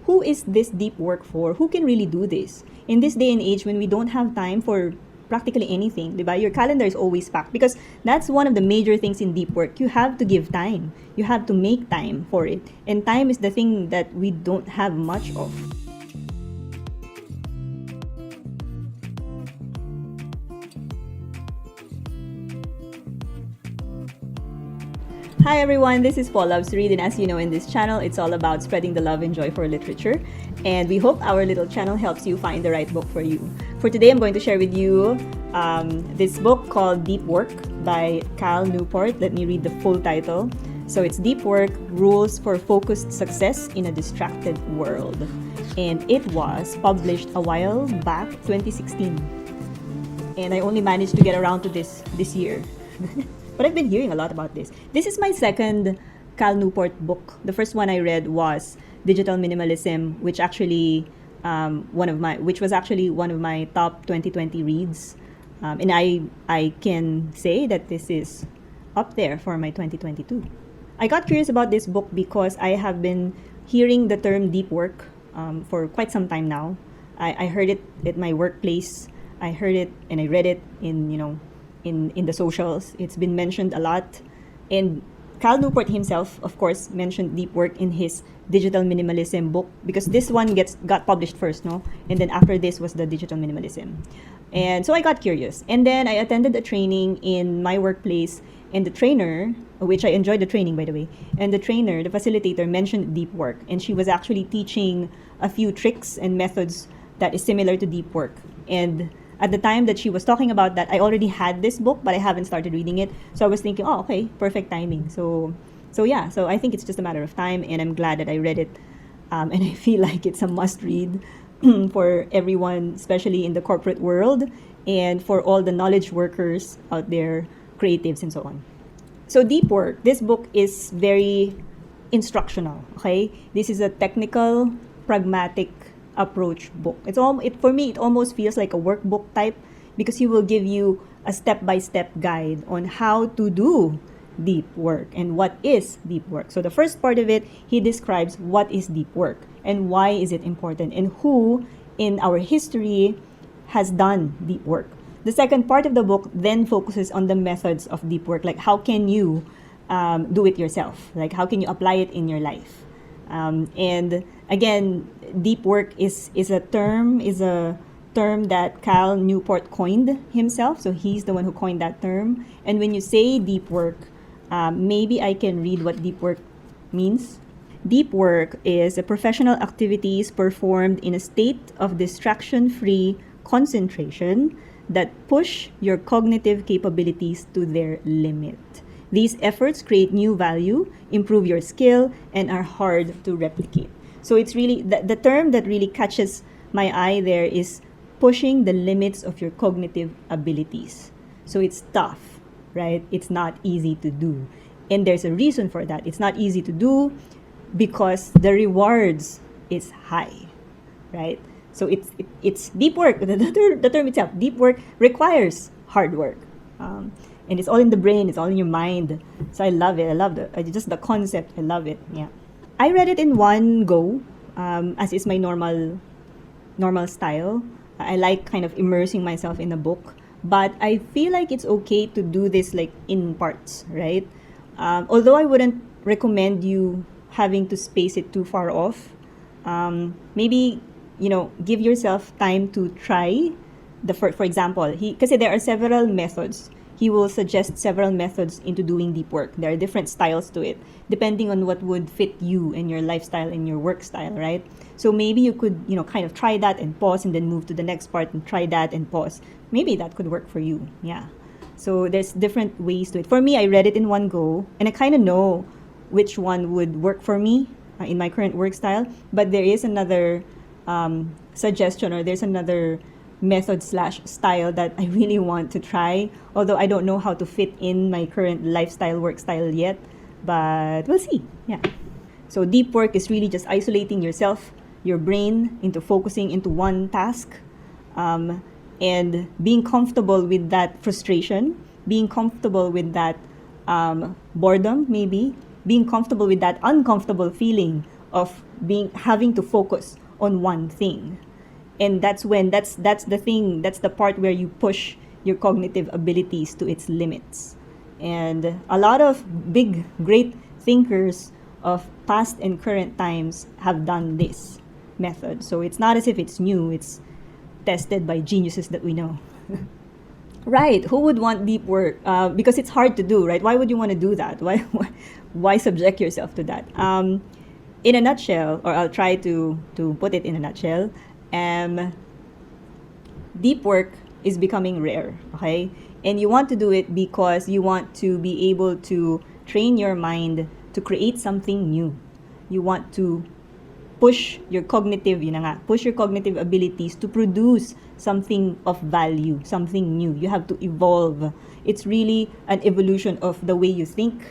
who is this deep work for? Who can really do this? In this day and age when we don't have time for practically anything, diba? Your calendar is always packed because that's one of the major things in deep work. You have to give time. You have to make time for it. And time is the thing that we don't have much of. Hi everyone, this is Paul Loves Read, and as you know, in this channel, it's all about spreading the love and joy for literature. And we hope our little channel helps you find the right book for you. For today, I'm going to share with you this book called Deep Work by Cal Newport. Let me read the full title. So it's Deep Work, Rules for Focused Success in a Distracted World. And it was published a while back, 2016. And I only managed to get around to this year. But I've been hearing a lot about this. This is my second Cal Newport book. The first one I read was Digital Minimalism, which was actually one of my top 2020 reads. And I can say that this is up there for my 2022. I got curious about this book because I have been hearing the term deep work for quite some time now. I heard it at my workplace. I heard it and I read it in the socials. It's been mentioned a lot. And Cal Newport himself, of course, mentioned deep work in his Digital Minimalism book because this one got published first, no? And then after this was the Digital Minimalism. And so I got curious. And then I attended a training in my workplace, and the trainer, which I enjoyed the training, by the way, and the trainer, the facilitator, mentioned deep work. And she was actually teaching a few tricks and methods that is similar to deep work. And at the time that she was talking about that, I already had this book, but I haven't started reading it. So I was thinking, oh, okay, perfect timing. So I think it's just a matter of time, and I'm glad that I read it. And I feel like it's a must-read for everyone, especially in the corporate world, and for all the knowledge workers out there, creatives, and so on. So Deep Work, this book is very instructional, okay? This is a technical, pragmatic approach book. For me, it almost feels like a workbook type because he will give you a step-by-step guide on how to do deep work and what is deep work. So the first part of it, he describes what is deep work and why is it important and who in our history has done deep work. The second part of the book then focuses on the methods of deep work, like how can you do it yourself, like how can you apply it in your life. And again, deep work is a term that Cal Newport coined himself. So he's the one who coined that term. And when you say deep work, maybe I can read what deep work means. Deep work is a professional activities performed in a state of distraction-free concentration that push your cognitive capabilities to their limit. These efforts create new value, improve your skill, and are hard to replicate. So it's really, the term that really catches my eye there is pushing the limits of your cognitive abilities. So it's tough, right? It's not easy to do. And there's a reason for that. It's not easy to do because the rewards is high, right? So it's deep work. The term itself, deep work, requires hard work. And it's all in the brain, it's all in your mind. So I love it. I love just the concept. I love it. Yeah. I read it in one go, as is my normal style. I like kind of immersing myself in a book, but I feel like it's okay to do this like in parts, right? Although I wouldn't recommend you having to space it too far off. Maybe, give yourself time to try for example, because there are several methods. He will suggest several methods into doing deep work. There are different styles to it, depending on what would fit you and your lifestyle and your work style, right? So maybe you could, kind of try that and pause and then move to the next part and try that and pause. Maybe that could work for you, yeah. So there's different ways to it. For me, I read it in one go, and I kind of know which one would work for me in my current work style. But there is another suggestion, or there's another method/style that I really want to try, although I don't know how to fit in my current lifestyle, work style yet, but we'll see. Yeah. So deep work is really just isolating yourself, your brain, into focusing into one task, and being comfortable with that frustration, being comfortable with that boredom, maybe being comfortable with that uncomfortable feeling of having to focus on one thing. And that's the part where you push your cognitive abilities to its limits. And a lot of big great thinkers of past and current times have done this method. So it's not as if it's new, it's tested by geniuses that we know. Right, who would want deep work? Because it's hard to do, right? Why would you want to do that? Why subject yourself to that? In a nutshell, or I'll try to put it in a nutshell, deep work is becoming rare, okay? And you want to do it because you want to be able to train your mind to create something new. You want to push your cognitive, push your cognitive abilities to produce something of value, something new. You have to evolve. It's really an evolution of the way you think,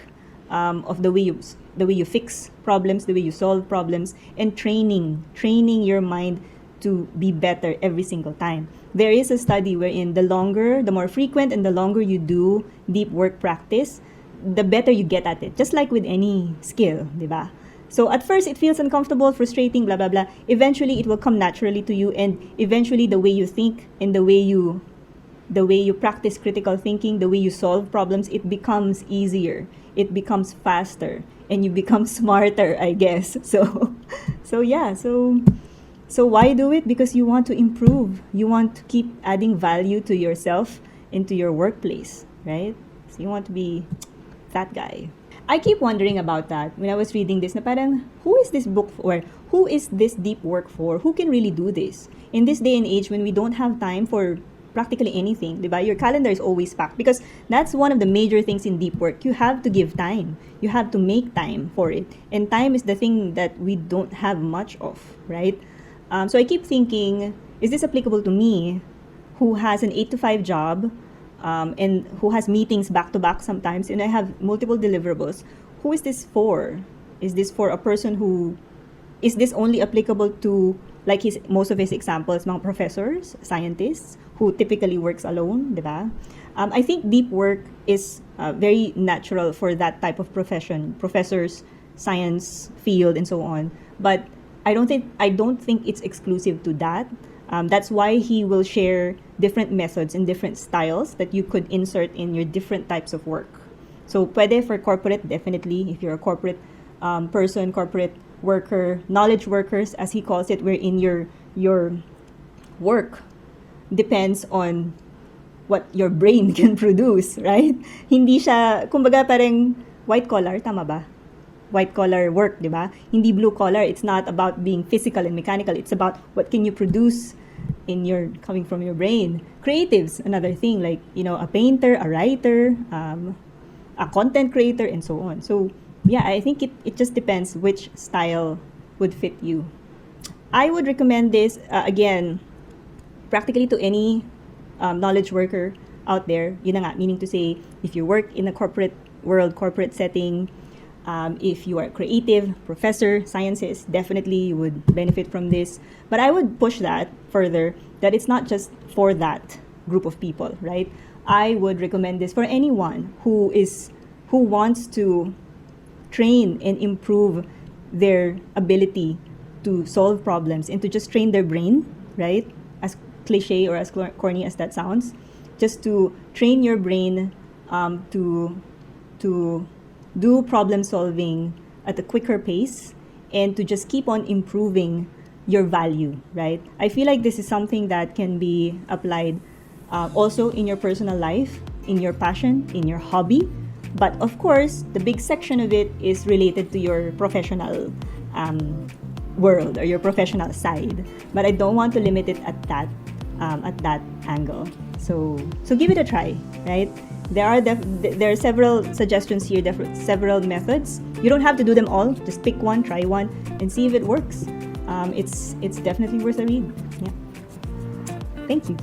of the way you fix problems, the way you solve problems, and training your mind to be better every single time. There is a study wherein the more frequent and the longer you do deep work practice, the better you get at it. Just like with any skill, di ba? So at first it feels uncomfortable, frustrating, blah blah blah. Eventually it will come naturally to you, and eventually the way you think and the way you practice critical thinking, the way you solve problems, it becomes easier. It becomes faster, and you become smarter, I guess. So why do it? Because you want to improve. You want to keep adding value to yourself into your workplace, right? So you want to be that guy. I keep wondering about that when I was reading this, na parang, who is this book for? Who is this deep work for? Who can really do this? In this day and age when we don't have time for practically anything, diba? Your calendar is always packed, because that's one of the major things in deep work. You have to give time. You have to make time for it. And time is the thing that we don't have much of, right? So I keep thinking, is this applicable to me, who has an 8-to-5 job, and who has meetings back to back sometimes, and I have multiple deliverables? Who is this for? Is this for a person who, is this only applicable to, like most of his examples, mga professors, scientists, who typically works alone, diba? I think deep work is very natural for that type of profession, professors, science field, and so on. But I don't think it's exclusive to that. That's why he will share different methods and different styles that you could insert in your different types of work. So pwede for corporate, definitely, if you're a corporate person, corporate worker, knowledge workers, as he calls it, wherein your work depends on what your brain can produce, right? Hindi siya, kumbaga parang white collar, tama ba? White collar work, di ba? Hindi blue collar. It's not about being physical and mechanical. It's about what can you produce coming from your brain. Creatives, another thing, like, a painter, a writer, a content creator, and so on. So yeah, I think it just depends which style would fit you. I would recommend this, again, practically to any knowledge worker out there. Yun na nga, meaning to say, if you work in a corporate world, corporate setting, if you are creative, professor, sciences, definitely you would benefit from this. But I would push that further, that it's not just for that group of people, right? I would recommend this for anyone who wants to train and improve their ability to solve problems and to just train their brain, right? As cliche or as corny as that sounds, just to train your brain to do problem solving at a quicker pace, and to just keep on improving your value, right? I feel like this is something that can be applied also in your personal life, in your passion, in your hobby. But of course, the big section of it is related to your professional world or your professional side. But I don't want to limit it at that angle. So give it a try, right? There are several suggestions here, several methods. You don't have to do them all. Just pick one, try one, and see if it works. It's definitely worth a read. Yeah. Thank you.